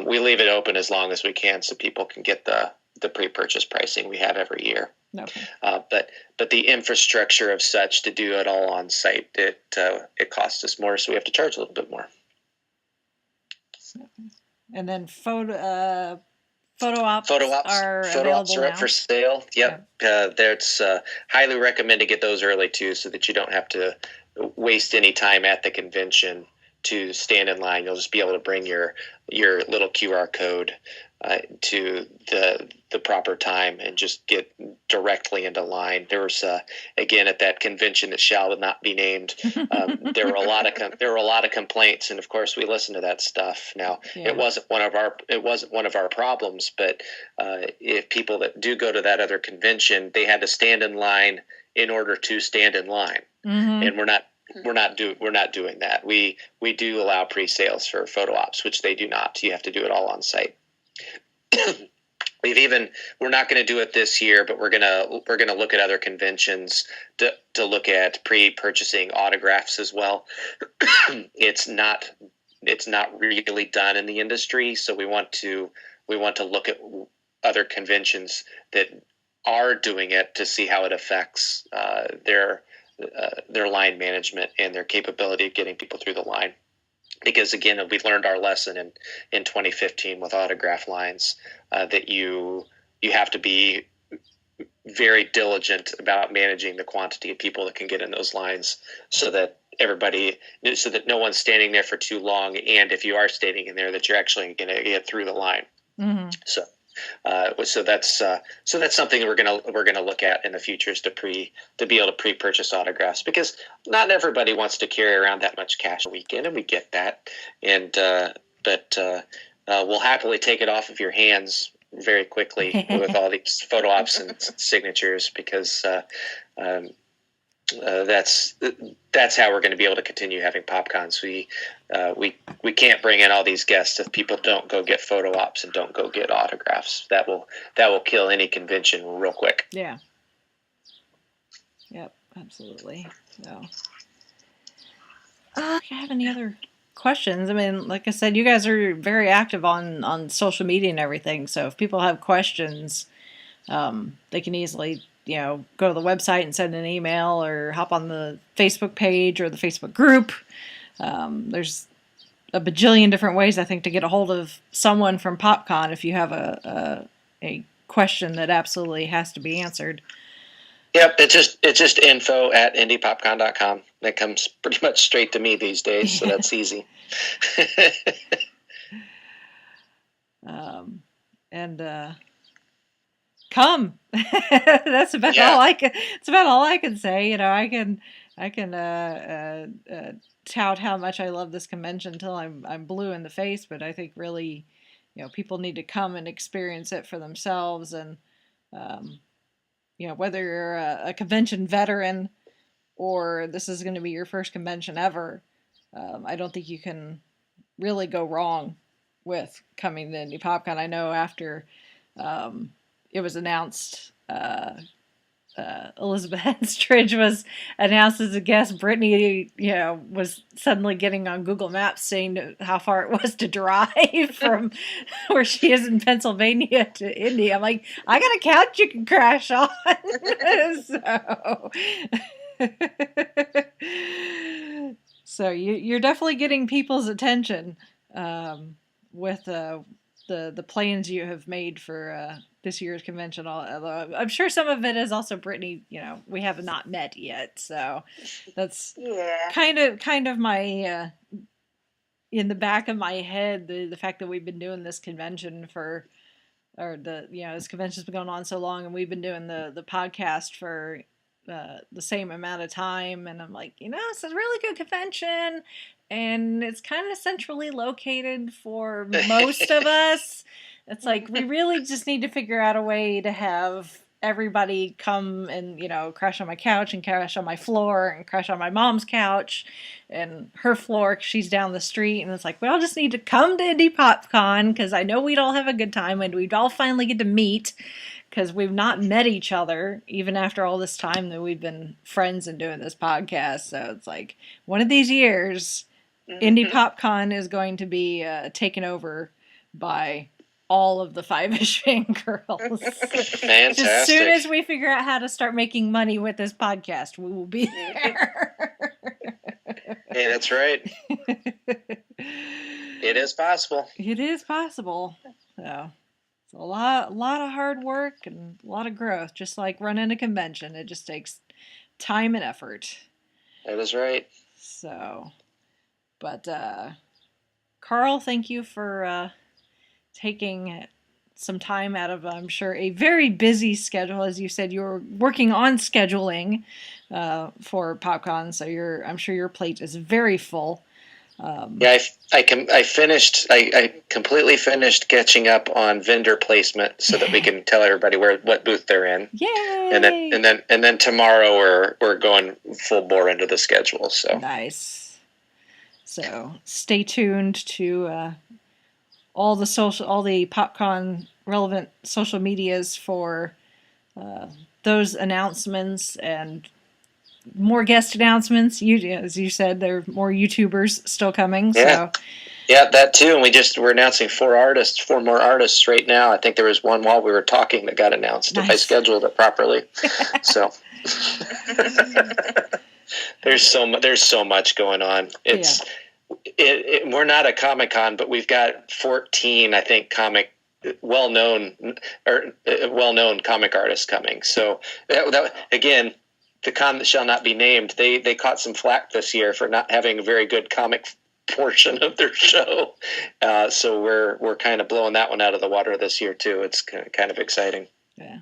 we leave it open as long as we can so people can get the pre-purchase pricing we have every year. Okay. But the infrastructure of such to do it all on site, it costs us more, so we have to charge a little bit more. And then photo ops are up for sale. Yep. That's highly recommend to get those early too, so that you don't have to waste any time at the convention to stand in line. You'll just be able to bring your little QR code to the proper time and just get directly into line. There was again at that convention that shall not be named. There were a lot of complaints, and of course we listened to that stuff. Now it wasn't one of our problems, but if people that do go to that other convention, they had to stand in line in order to stand in line, and we're not doing that. We do allow pre-sales for photo ops, which they do not. You have to do it all on site. We're not going to do it this year, but we're gonna look at other conventions to look at pre-purchasing autographs as well. It's not really done in the industry, so we want to look at other conventions that are doing it to see how it affects their line management and their capability of getting people through the line. Because again, we learned our lesson in 2015 with autograph lines, that you have to be very diligent about managing the quantity of people that can get in those lines, so that no one's standing there for too long, and if you are standing in there, that you're actually going to get through the line. Mm-hmm. So that's something we're gonna look at in the future, is to be able to pre-purchase autographs, because not everybody wants to carry around that much cash a weekend, and we get that. And but we'll happily take it off of your hands very quickly with all these photo ops and signatures, because that's how we're going to be able to continue having PopCons. We can't bring in all these guests if people don't go get photo ops and don't go get autographs. That will kill any convention real quick. Yeah. Yep. Absolutely. So, do you have any other questions? I mean, like I said, you guys are very active on social media and everything. So if people have questions, they can easily, go to the website and send an email, or hop on the Facebook page or the Facebook group. There's a bajillion different ways, I think, to get a hold of someone from PopCon if you have a question that absolutely has to be answered. Yep, it's just info@indypopcon.com. That comes pretty much straight to me these days, so that's easy. Come. That's about all I can. It's about all I can say. I can tout how much I love this convention until I'm blue in the face. But I think really, people need to come and experience it for themselves. And whether you're a convention veteran or this is going to be your first convention ever, I don't think you can really go wrong with coming to Indy Pop Con. I know after it was announced Elizabeth Henstridge was announced as a guest, Brittany, was suddenly getting on Google Maps saying how far it was to drive from where she is in Pennsylvania to Indy. I'm like, I got a couch you can crash on. So you're definitely getting people's attention with the plans you have made for this year's convention. Although I'm sure some of it is also Brittany. We have not met yet, so that's kind of my in the back of my head, the fact that we've been doing this convention this convention's been going on so long, and we've been doing the podcast for the same amount of time, and I'm like, it's a really good convention, and it's kind of centrally located for most of us. It's like, we really just need to figure out a way to have everybody come and, crash on my couch and crash on my floor and crash on my mom's couch and her floor, 'cause she's down the street. And it's like, we all just need to come to Indy Pop Con, because I know we'd all have a good time and we'd all finally get to meet, because we've not met each other even after all this time that we've been friends and doing this podcast. So it's like, one of these years, Indy Pop Con is going to be taken over by all of the Five-ish Fangirls. Fantastic. As soon as we figure out how to start making money with this podcast, we will be there. Hey, that's right. It is possible. It is possible. So it's a lot of hard work and a lot of growth. Just like running a convention, it just takes time and effort. That is right. So, but Carl, thank you for taking some time out of, I'm sure, a very busy schedule. As you said, you're working on scheduling for PopCon, so I'm sure your plate is very full. I completely finished catching up on vendor placement so that we can tell everybody what booth they're in. Yay! And then tomorrow we're going full bore into the schedule. So nice. So stay tuned to all the PopCon relevant social medias for those announcements and more guest announcements. As you said, there are more YouTubers still coming. Yeah. So. Yeah, that too. And we're announcing 4 more artists right now. I think there was one while we were talking that got announced. Nice. If I scheduled it properly. So there's so much going on. We're not a Comic-Con, but we've got 14, I think, well-known comic artists coming. So that again, the con that shall not be named, they caught some flack this year for not having a very good comic portion of their show. So we're kind of blowing that one out of the water this year too. It's kind of exciting. Yeah,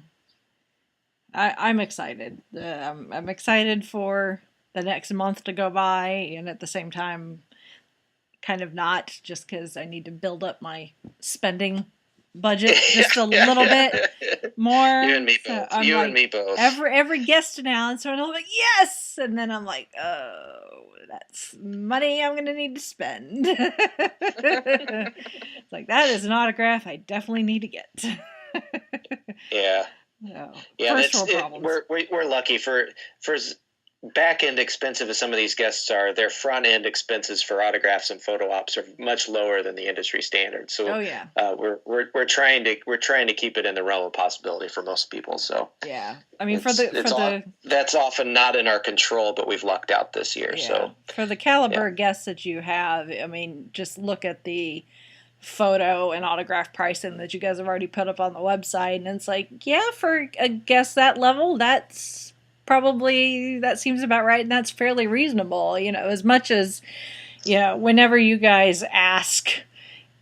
I'm excited. I'm excited for the next month to go by, and at the same time, kind of not, just because I need to build up my spending budget just a little bit more. You and me both. And me both. Every guest announcement, I'm like, yes! And then I'm like, oh, that's money I'm going to need to spend. It's like, that is an autograph I definitely need to get. Yeah. No. Yeah, First world problems. We're lucky for back end expensive as some of these guests are. Their front end expenses for autographs and photo ops are much lower than the industry standard. So we're trying to keep it in the realm of possibility for most people. So yeah, I mean that's often not in our control, but we've lucked out this year. Yeah. So for the caliber of guests that you have, I mean, just look at the photo and autograph pricing that you guys have already put up on the website, and it's like, yeah, for a guest that level, that seems about right, and that's fairly reasonable. As much as, whenever you guys ask,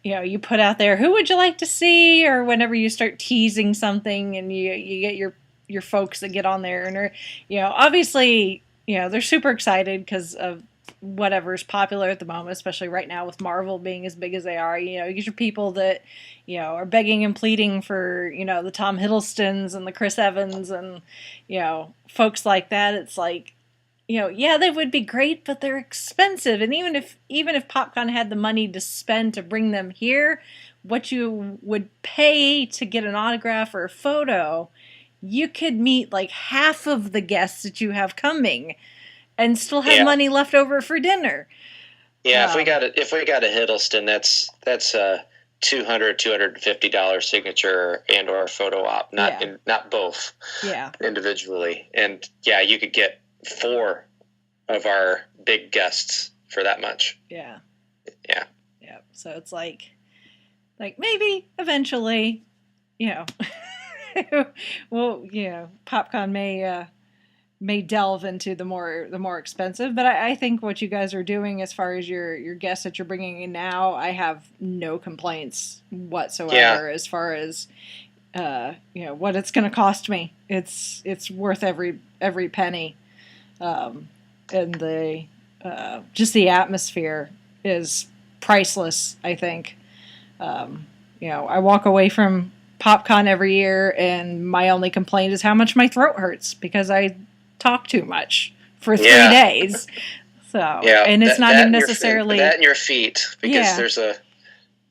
you put out there, who would you like to see, or whenever you start teasing something and you get your folks that get on there and are, obviously, they're super excited because of whatever's popular at the moment, especially right now with Marvel being as big as they are. You get your people that are begging and pleading for the Tom Hiddlestons and the Chris Evans and folks like that. It's like, yeah, they would be great, but they're expensive. And even if PopCon had the money to spend to bring them here, what you would pay to get an autograph or a photo, you could meet like half of the guests that you have coming and still have money left over for dinner. Yeah, if we got a Hiddleston, that's $250 signature and or photo op, not both. Yeah. Individually. And you could get 4 of our big guests for that much. Yeah. Yeah. Yeah. So it's like maybe eventually, well, PopCon may delve into the more expensive, but I think what you guys are doing as far as your guests that you're bringing in now, I have no complaints whatsoever as far as what it's going to cost me. It's worth every penny, and the just the atmosphere is priceless. I think I walk away from PopCon every year, and my only complaint is how much my throat hurts because I talk too much for 3 days. So and it's not even necessarily that and your feet, because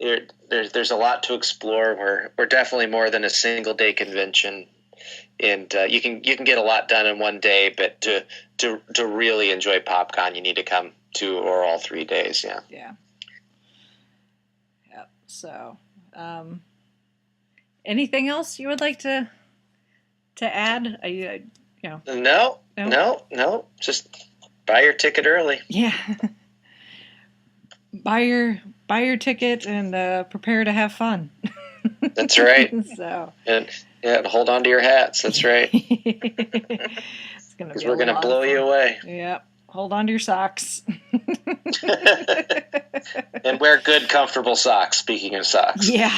there's a lot to explore. We're definitely more than a single day convention, and you can get a lot done in one day. But to really enjoy PopCon, you need to come 2 or all 3 days. Yeah. So, anything else you would like to add? No. Just buy your ticket early. Yeah. buy your ticket and prepare to have fun. That's right. So. And hold on to your hats. That's right. It's gonna be. We're gonna blow you away. Yep. Hold on to your socks. And wear good, comfortable socks. Speaking of socks. Yeah.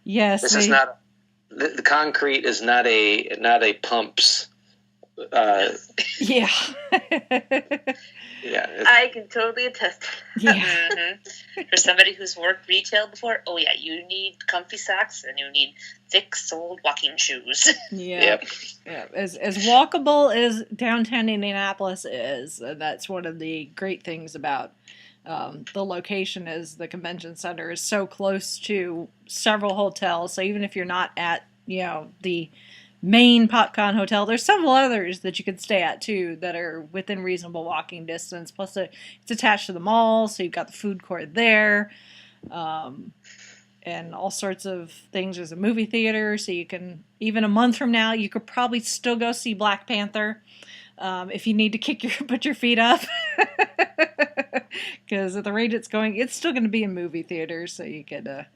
Yes. This is not. The concrete is not a pumps. Yeah. Yeah. I can totally attest to that. Yeah. Mm-hmm. For somebody who's worked retail before, you need comfy socks and you need thick-soled walking shoes. Yeah. Yep. Yeah. As walkable as downtown Indianapolis is, that's one of the great things about the location is the convention center is so close to several hotels. So even if you're not at, the main PopCon hotel, there's several others that you could stay at too that are within reasonable walking distance. Plus it's attached to the mall, so you've got the food court there, and all sorts of things. There's a movie theater, so you can, even a month from now, you could probably still go see Black Panther if you need to put your feet up, because at the rate it's going, it's still going to be in movie theaters, so you could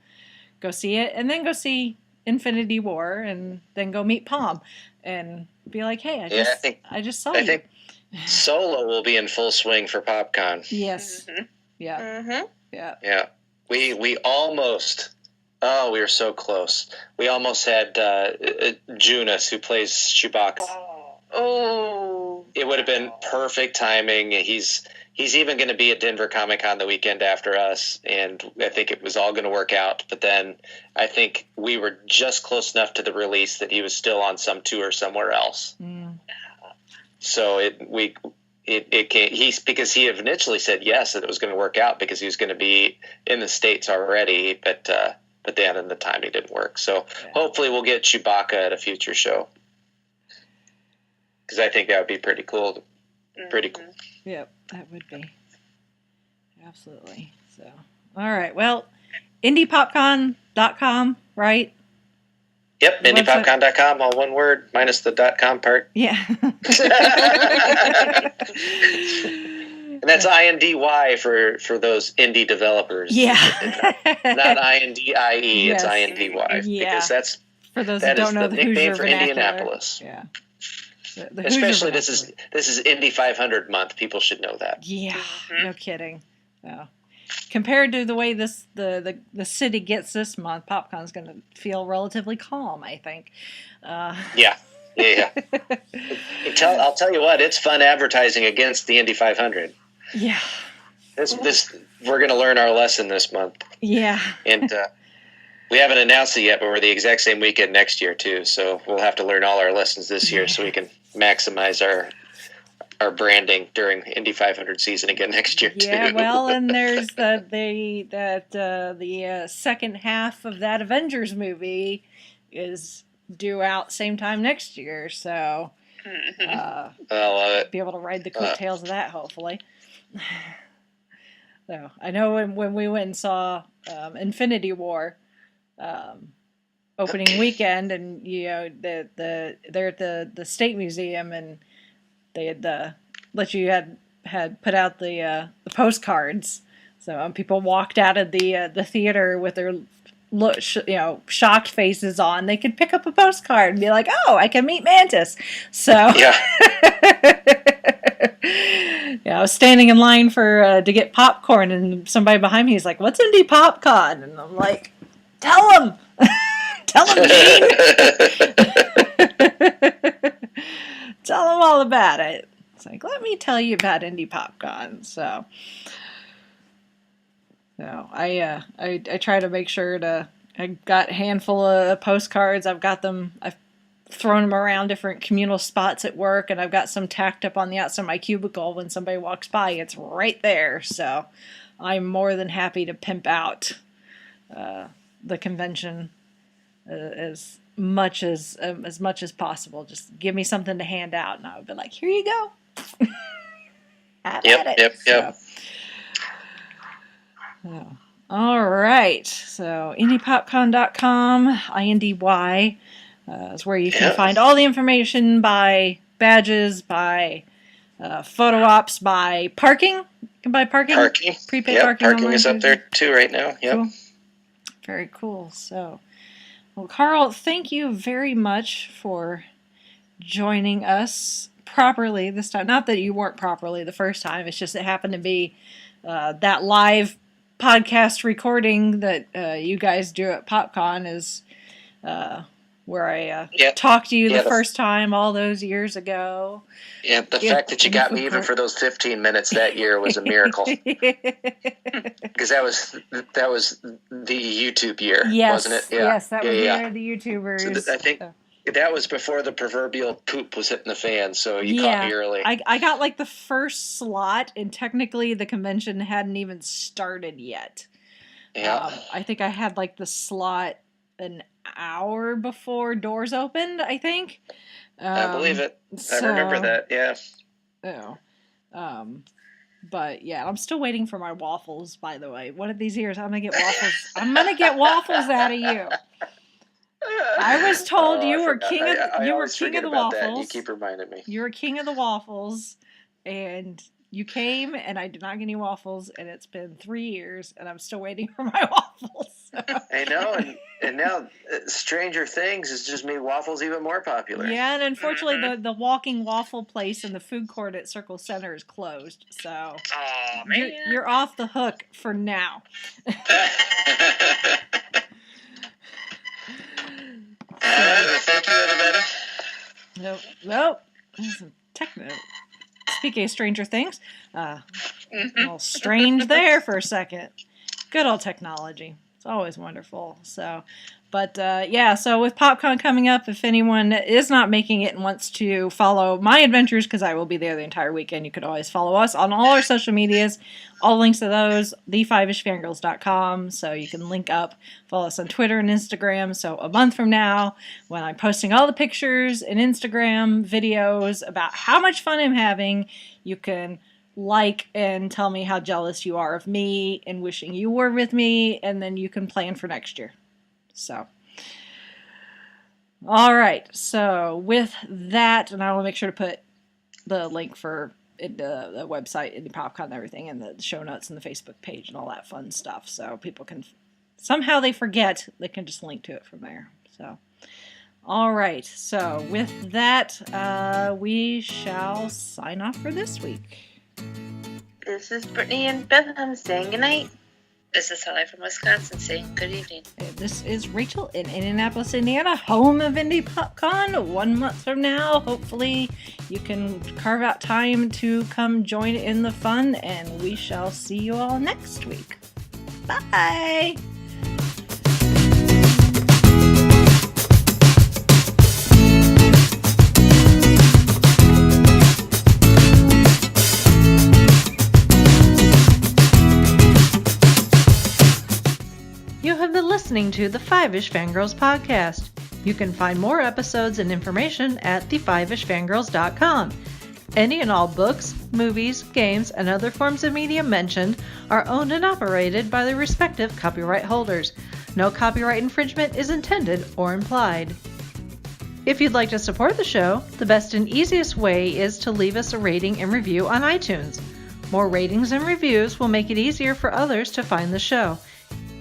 go see it and then go see Infinity War and then go meet Palm and be like, hey, I just saw you. I think Solo will be in full swing for PopCon. Yes. Mm-hmm. Yeah. Mm-hmm. Yeah. Yeah. We almost, we were so close. We almost had Jonas, who plays Chewbacca. Oh. It would have been perfect timing. He's even going to be at Denver Comic Con the weekend after us, and I think it was all going to work out. But then I think we were just close enough to the release that he was still on some tour somewhere else. Mm. So it came. Because he initially said yes, that it was going to work out because he was going to be in the States already, but then in the timing didn't work. So hopefully we'll get Chewbacca at a future show, because I think that would be pretty cool. Pretty cool. Yep, that would be. Absolutely. So, all right. Well, IndyPopCon.com, right? Yep, IndyPopCon.com, all one word, minus the .com part. Yeah. And that's INDY for those indie developers. Yeah. Not INDIE, yes. It's INDY. Yeah. Because that's for those who don't know the nickname Hoosier for vernacular. Indianapolis. Yeah. Especially this is Indy 500 month. People should know that. Yeah, no kidding. So, compared to the way the city gets this month, PopCon's going to feel relatively calm, I think. Yeah. I'll tell you what, it's fun advertising against the Indy 500. Yeah. This we're going to learn our lesson this month. Yeah. And we haven't announced it yet, but we're the exact same weekend next year too. So we'll have to learn all our lessons this year so we can maximize our branding during Indy 500 season again next year too. Yeah, well, and there's the second half of that Avengers movie is due out same time next year, so I love it. be able to ride the coattails of that, hopefully. So I know when we went and saw Infinity War opening weekend, and they're at the State Museum, and they had let you had put out the postcards, so people walked out of the theater with their shocked faces on. They could pick up a postcard and be like, "Oh, I can meet Mantis." So Yeah. I was standing in line to get popcorn, and somebody behind me is like, "What's Indy Pop Con?" And I'm like, "Tell him, tell him, Gene, tell him all about it." It's like, let me tell you about Indy Pop Con. So I try to make sure I got a handful of postcards. I've thrown them around different communal spots at work, and I've got some tacked up on the outside of my cubicle. When somebody walks by, it's right there. So I'm more than happy to pimp out the convention as much as possible. Just give me something to hand out, and I would be like, "Here you go." Have at it. Yep. So, all right. So indypopcon.com, INDY, is where you can find all the information by badges, by photo ops, by parking. You can buy parking. Prepaid parking. Parking is up there too right now. Yep. Cool. Very cool. So, well, Carl, thank you very much for joining us properly this time. Not that you weren't properly the first time. It's just it happened to be that live podcast recording that you guys do at PopCon is where I talked to you the first time all those years ago. Yeah, the fact that you got me even for those 15 minutes that year was a miracle. Because that was the YouTube year, wasn't it? Yeah. Yes, that was the year of the YouTubers. So I think that was before the proverbial poop was hitting the fan, so you caught me early. I got like the first slot, and technically the convention hadn't even started yet. Yeah. I think I had like the slot an hour before doors opened, I think. I believe it. I remember that, yeah. But yeah, I'm still waiting for my waffles, by the way. One of these years I'm gonna get waffles. I'm gonna get waffles out of you. I was told you were king of the waffles. That. You keep reminding me. You were king of the waffles, and you came, and I did not get any waffles, and it's been 3 years, and I'm still waiting for my waffles. So. I know, and now Stranger Things has just made waffles even more popular. Yeah, and unfortunately, the walking waffle place in the food court at Circle Center is closed, so you're off the hook for now. Thank you, everybody. Nope. Speaking of Stranger Things, a little strange there for a second. Good old technology. It's always wonderful. So with PopCon coming up, if anyone is not making it and wants to follow my adventures, because I will be there the entire weekend, you could always follow us on all our social medias. All links to those, the5ishfangirls.com, so you can link up, follow us on Twitter and Instagram. So a month from now, when I'm posting all the pictures and Instagram videos about how much fun I'm having, you can like and tell me how jealous you are of me and wishing you were with me, and then you can plan for next year. So, all right. So with that, and I will make sure to put the link for the website, Indy Pop Con, and everything, and the show notes and the Facebook page and all that fun stuff. So people can, somehow they forget, they can just link to it from there. So, all right. So with that, we shall sign off for this week. This is Brittany and Bethlehem saying goodnight. This is Holly from Wisconsin saying good evening. This is Rachel in Indianapolis, Indiana, home of Indy Pop Con. 1 month from now, hopefully you can carve out time to come join in the fun, and we shall see you all next week. Bye! listening to the Five-ish Fangirls podcast. You can find more episodes and information at the5ishfangirls.com. Any and all books, movies, games, and other forms of media mentioned are owned and operated by the respective copyright holders. No copyright infringement is intended or implied. If you'd like to support the show, the best and easiest way is to leave us a rating and review on iTunes. More ratings and reviews will make it easier for others to find the show.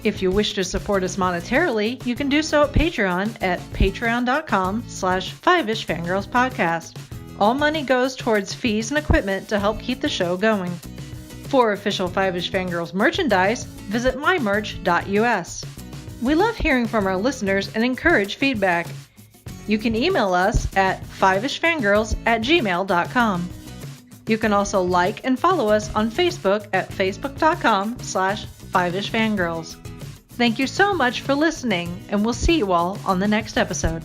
If you wish to support us monetarily, you can do so at Patreon at patreon.com/5ishfangirlspodcast. All money goes towards fees and equipment to help keep the show going. For official Five-ish Fangirls merchandise, visit mymerch.us. We love hearing from our listeners and encourage feedback. You can email us at fiveishfangirls@gmail.com. You can also like and follow us on Facebook at facebook.com/fiveishfangirls. Thank you so much for listening, and we'll see you all on the next episode.